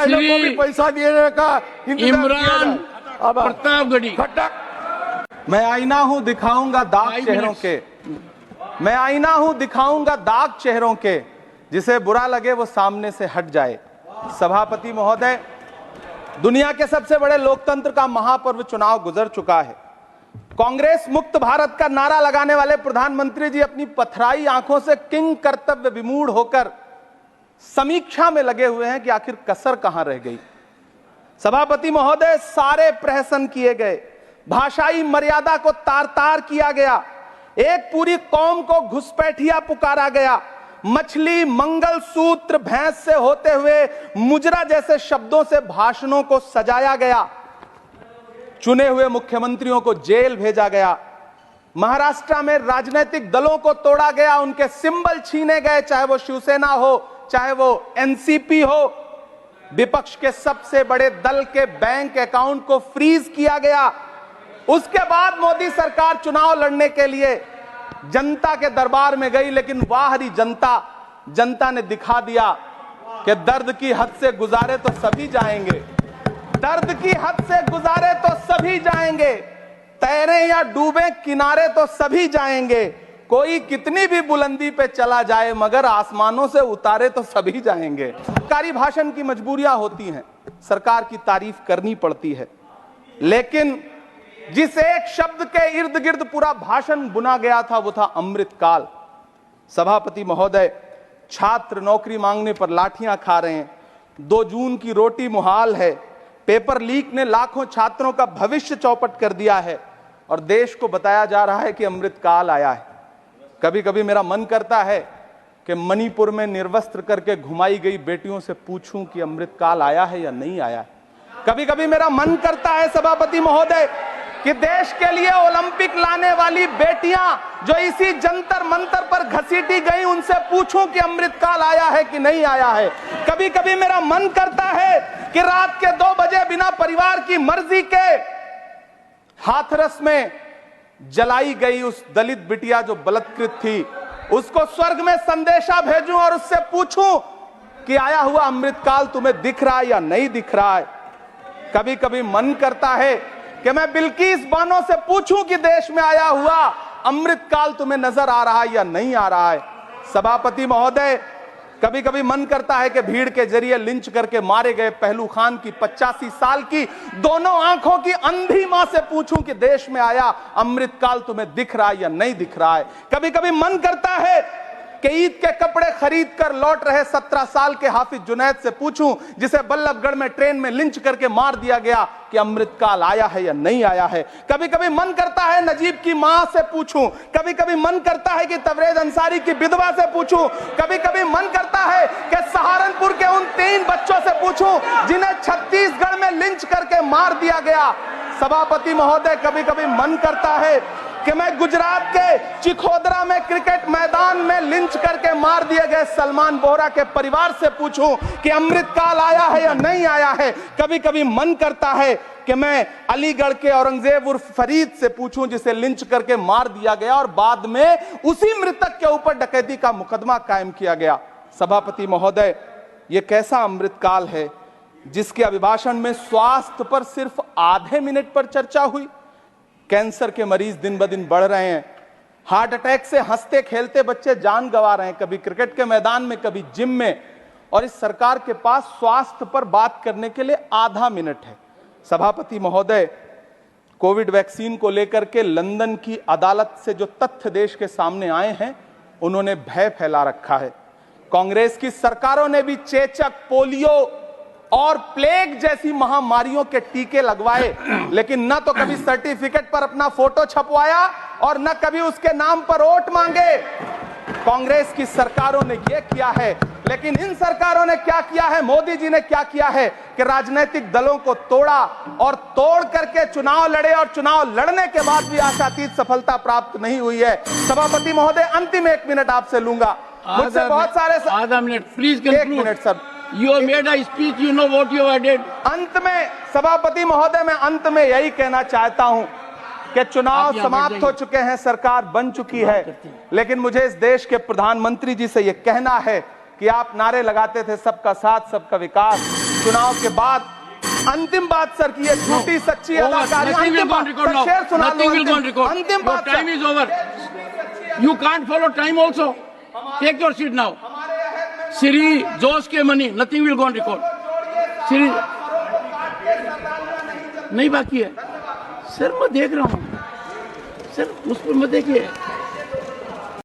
महिला को भी पैसा देने का इमरान प्रतापगढ़ी। मैं आईना हूं दिखाऊंगा दाग चेहरों के, मैं आईना हूं दिखाऊंगा दाग चेहरों के, जिसे बुरा लगे वो सामने से हट जाए। सभापति महोदय, दुनिया के सबसे बड़े लोकतंत्र का महापर्व चुनाव गुजर चुका है। कांग्रेस मुक्त भारत का नारा लगाने वाले प्रधानमंत्री जी अपनी पथराई आंखों से किंग कर्तव्य विमूढ़ होकर समीक्षा में लगे हुए हैं कि आखिर कसर कहां रह गई। सभापति महोदय, सारे प्रहसन किए गए, भाषाई मर्यादा को तार तार किया गया, एक पूरी कौम को घुसपैठिया पुकारा गया, मछली मंगल सूत्र भैंस से होते हुए मुजरा जैसे शब्दों से भाषणों को सजाया गया, चुने हुए मुख्यमंत्रियों को जेल भेजा गया, महाराष्ट्र में राजनीतिक दलों को तोड़ा गया, उनके सिंबल छीने गए, चाहे वो शिवसेना हो चाहे वो एनसीपी हो, विपक्ष के सबसे बड़े दल के बैंक अकाउंट को फ्रीज किया गया। उसके बाद मोदी सरकार चुनाव लड़ने के लिए जनता के दरबार में गई, लेकिन वाहरी जनता ने दिखा दिया कि दर्द की हद से गुजारे तो सभी जाएंगे, दर्द की हद से गुजारे तो सभी जाएंगे, तैरे या डूबे किनारे तो सभी जाएंगे, कोई कितनी भी बुलंदी पे चला जाए मगर आसमानों से उतारे तो सभी जाएंगे। सरकारी भाषण की मजबूरियां होती हैं, सरकार की तारीफ करनी पड़ती है, लेकिन जिस एक शब्द के इर्द गिर्द पूरा भाषण बुना गया था वो था अमृतकाल। सभापति महोदय, छात्र नौकरी मांगने पर लाठियां खा रहे हैं, 2 जून की रोटी मुहाल है, पेपर लीक ने लाखों छात्रों का भविष्य चौपट कर दिया है और देश को बताया जा रहा है कि अमृतकाल आया है। कभी कभी मेरा मन करता है कि मणिपुर में निर्वस्त्र करके घुमाई गई बेटियों से पूछूं कि अमृतकाल आया है या नहीं आया है। कभी कभी मेरा मन करता है सभापति महोदय कि देश के लिए ओलंपिक लाने वाली बेटियां जो इसी जंतर मंतर पर घसीटी गई, उनसे पूछूं कि अमृतकाल आया है कि नहीं आया है। कभी कभी मेरा मन करता है कि रात के 2 बजे बिना परिवार की मर्जी के हाथरस में जलाई गई उस दलित बिटिया जो बलात्कृत थी, उसको स्वर्ग में संदेशा भेजूं और उससे पूछूं कि आया हुआ अमृतकाल तुम्हें दिख रहा है या नहीं दिख रहा है। कभी कभी मन करता है कि मैं बिल्किस बानो से पूछूं कि देश में आया हुआ अमृतकाल तुम्हें नजर आ रहा है या नहीं आ रहा है। सभापति महोदय, कभी कभी मन करता है कि भीड़ के जरिए लिंच करके मारे गए पहलू खान की 85 साल की दोनों आंखों की अंधी मां से पूछूं कि देश में आया अमृतकाल तुम्हें दिख रहा है या नहीं दिख रहा है। कभी कभी मन करता है कि ईद के कपड़े खरीद कर लौट रहे 17 साल के हाफिज जुनैद से पूछूं, जिसे बल्लभगढ़ में ट्रेन में लिंच करके मार दिया गया, कि अमृतकाल आया है या नहीं आया है। कभी कभी मन करता है नजीब की मां से पूछूं, कभी कभी मन करता है कि तबरेज अंसारी की विधवा से पूछूं, कभी कभी मन करता है कि सहारनपुर के उन 3 बच्चों से पूछूं जिन्हें छत्तीसगढ़ में लिंच करके मार दिया गया। सभापति महोदय, कभी कभी मन करता है कि मैं गुजरात के चिखोदरा में क्रिकेट मैदान में लिंच करके मार दिए गए सलमान बोहरा के परिवार से पूछूं कि अमृतकाल आया है या नहीं आया है। कभी कभी मन करता है कि मैं अलीगढ़ के औरंगजेब उर्फ फरीद से पूछूं, जिसे लिंच करके मार दिया गया और बाद में उसी मृतक के ऊपर डकैती का मुकदमा कायम किया गया। सभापति महोदय, यह कैसा अमृतकाल है जिसके अभिभाषण में स्वास्थ्य पर सिर्फ आधे मिनट पर चर्चा हुई। कैंसर के मरीज दिन ब दिन बढ़ रहे हैं, हार्ट अटैक से हंसते खेलते बच्चे जान गंवा रहे हैं, कभी क्रिकेट के मैदान में कभी जिम में, और इस सरकार के पास स्वास्थ्य पर बात करने के लिए आधा मिनट है। सभापति महोदय, कोविड वैक्सीन को लेकर के लंदन की अदालत से जो तथ्य देश के सामने आए हैं, उन्होंने भय फैला रखा है। कांग्रेस की सरकारों ने भी चेचक, पोलियो और प्लेग जैसी महामारियों के टीके लगवाए, लेकिन न तो कभी सर्टिफिकेट पर अपना फोटो छपवाया और न कभी उसके नाम पर वोट मांगे। कांग्रेस की सरकारों ने यह किया है, लेकिन इन सरकारों ने क्या किया है, मोदी जी ने क्या किया है कि राजनीतिक दलों को तोड़ा और तोड़ करके चुनाव लड़े, और चुनाव लड़ने के बाद भी आशातीत सफलता प्राप्त नहीं हुई है। सभापति महोदय, अंतिम 1 मिनट आपसे लूंगा, मुझसे बहुत सारे आधा minute please. 1 minute sir. You have made a speech, you know what you have did. अंत में सभापति महोदय, मैं अंत में यही कहना चाहता हूं कि चुनाव समाप्त हो चुके हैं, सरकार बन चुकी है, लेकिन मुझे इस देश के प्रधानमंत्री जी से यह कहना है कि आप नारे लगाते थे सबका साथ सबका विकास, चुनाव के बाद अंतिम बात सर की ये झूठी सच्ची अदाकारी। Nothing will अंतिम go on बात record सर, now. शेर सुना Nothing दो, will go on record. अंतिम Your बात time sir. is over. You can't follow time also. Take your seat now. Siri, Josh के money, nothing will go on record. Siri, नहीं बाकी है sir, मैं देख रहा हूँ सर, उस पर मत देखिए।